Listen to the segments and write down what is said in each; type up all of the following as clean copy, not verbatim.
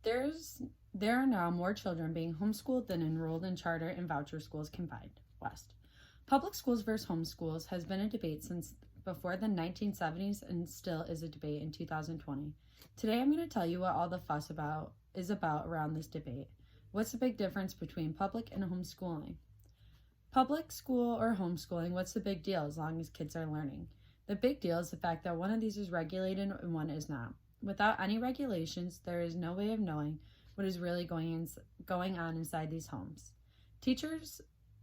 There are now more children being homeschooled than enrolled in charter and voucher schools combined. West. Public schools versus homeschools has been a debate since before the 1970s and still is a debate in 2020. Today I'm going to tell you what all the fuss is about around this debate. What's the big difference between public and homeschooling? Public school or homeschooling, what's the big deal as long as kids are learning? The big deal is the fact that one of these is regulated and one is not. Without any regulations, there is no way of knowing what is really going on inside these homes. Teachers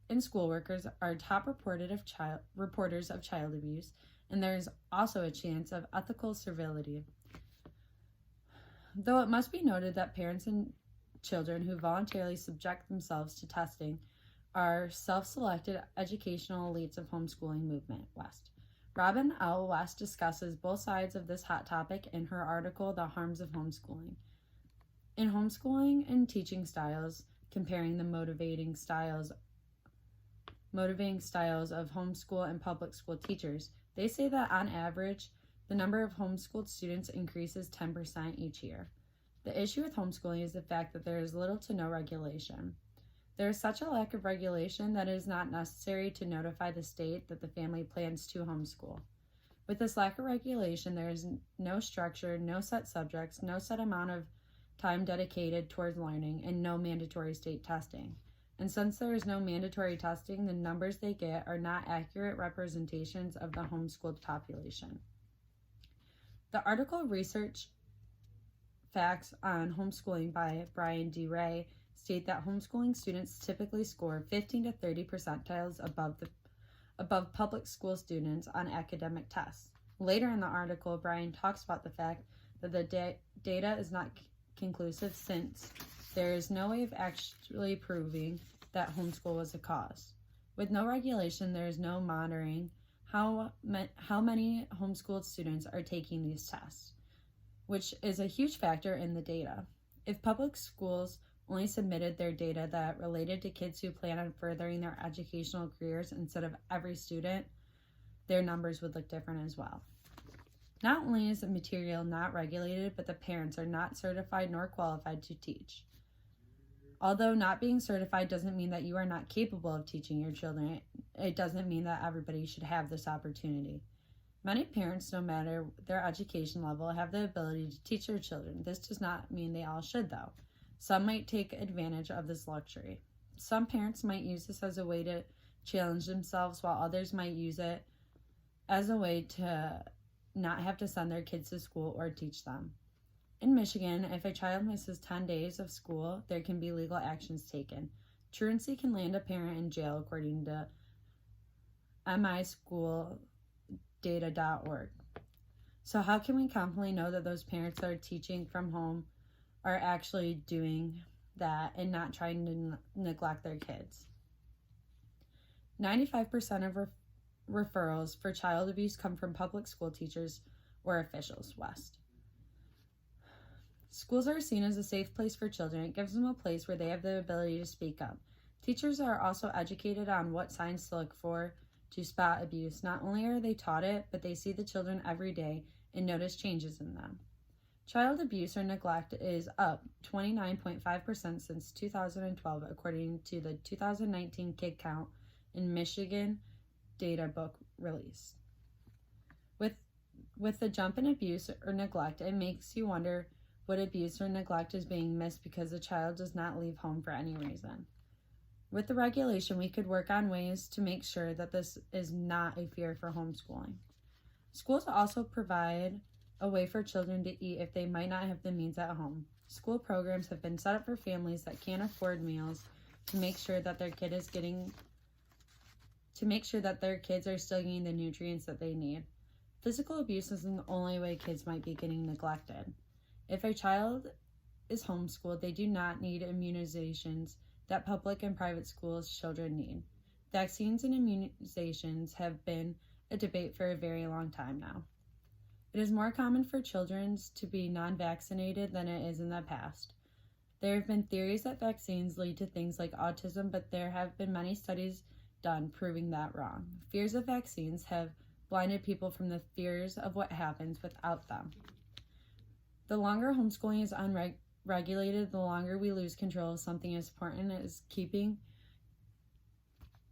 and school workers are top reporters of child abuse, and there is also a chance of ethical servility. Though it must be noted that parents and children who voluntarily subject themselves to testing are self-selected educational elites of homeschooling movement. West. Robin L. West discusses both sides of this hot topic in her article, The Harms of Homeschooling. In Homeschooling and Teaching Styles, comparing the motivating styles of homeschool and public school teachers, they say that on average, the number of homeschooled students increases 10% each year. The issue with homeschooling is the fact that there is little to no regulation. There is such a lack of regulation that it is not necessary to notify the state that the family plans to homeschool. With this lack of regulation, there is no structure, no set subjects, no set amount of time dedicated towards learning, and no mandatory state testing. And since there is no mandatory testing, the numbers they get are not accurate representations of the homeschooled population. The article Research Facts on Homeschooling by Brian D. Ray state that homeschooling students typically score 15 to 30 percentiles above public school students on academic tests. Later in the article, Brian talks about the fact that the data is not conclusive since there is no way of actually proving that homeschool was the cause. With no regulation, there is no monitoring how many homeschooled students are taking these tests, which is a huge factor in the data. If public schools only submitted their data that related to kids who plan on furthering their educational careers instead of every student, their numbers would look different as well. Not only is the material not regulated, but the parents are not certified nor qualified to teach. Although not being certified doesn't mean that you are not capable of teaching your children, it doesn't mean that everybody should have this opportunity. Many parents, no matter their education level, have the ability to teach their children. This does not mean they all should, though. Some might take advantage of this luxury. Some parents might use this as a way to challenge themselves, while others might use it as a way to not have to send their kids to school or teach them. In Michigan, if a child misses 10 days of school, there can be legal actions taken. Truancy can land a parent in jail, according to misschooldata.org. So how can we confidently know that those parents that are teaching from home are actually doing that and not trying to neglect their kids? 95% of referrals for child abuse come from public school teachers or officials. West. Schools are seen as a safe place for children. It gives them a place where they have the ability to speak up. Teachers are also educated on what signs to look for to spot abuse. Not only are they taught it, but they see the children every day and notice changes in them. Child abuse or neglect is up 29.5% since 2012, according to the 2019 Kid Count in Michigan data book release. With the jump in abuse or neglect, it makes you wonder what abuse or neglect is being missed because the child does not leave home for any reason. With the regulation, we could work on ways to make sure that this is not a fear for homeschooling. Schools also provide a way for children to eat if they might not have the means at home. School programs have been set up for families that can't afford meals to make sure that their kids are still getting the nutrients that they need. Physical abuse isn't the only way kids might be getting neglected. If a child is homeschooled, they do not need immunizations that public and private schools children need. Vaccines and immunizations have been a debate for a very long time now. It is more common for children to be non-vaccinated than it is in the past. There have been theories that vaccines lead to things like autism, but there have been many studies done proving that wrong. Fears of vaccines have blinded people from the fears of what happens without them. The longer homeschooling is regulated, the longer we lose control of something as important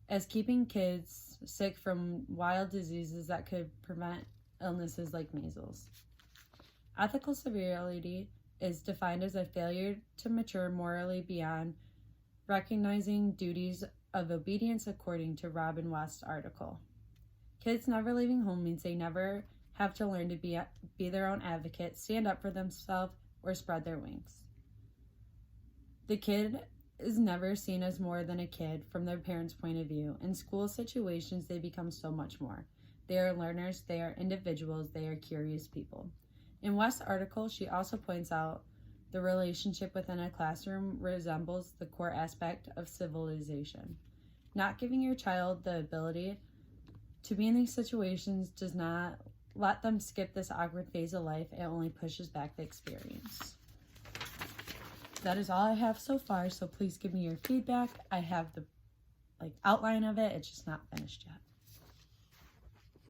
as keeping kids sick from wild diseases that could prevent illnesses like measles. Ethical severity is defined as a failure to mature morally beyond recognizing duties of obedience according to Robin West's article. Kids never leaving home means they never have to learn to be their own advocate, stand up for themselves, or spread their wings. The kid is never seen as more than a kid from their parents' point of view. In school situations, they become so much more. They are learners, they are individuals, they are curious people. In West's article, she also points out the relationship within a classroom resembles the core aspect of civilization. Not giving your child the ability to be in these situations does not let them skip this awkward phase of life. It only pushes back the experience. That is all I have so far, so please give me your feedback. I have the outline of it. It's just not finished yet.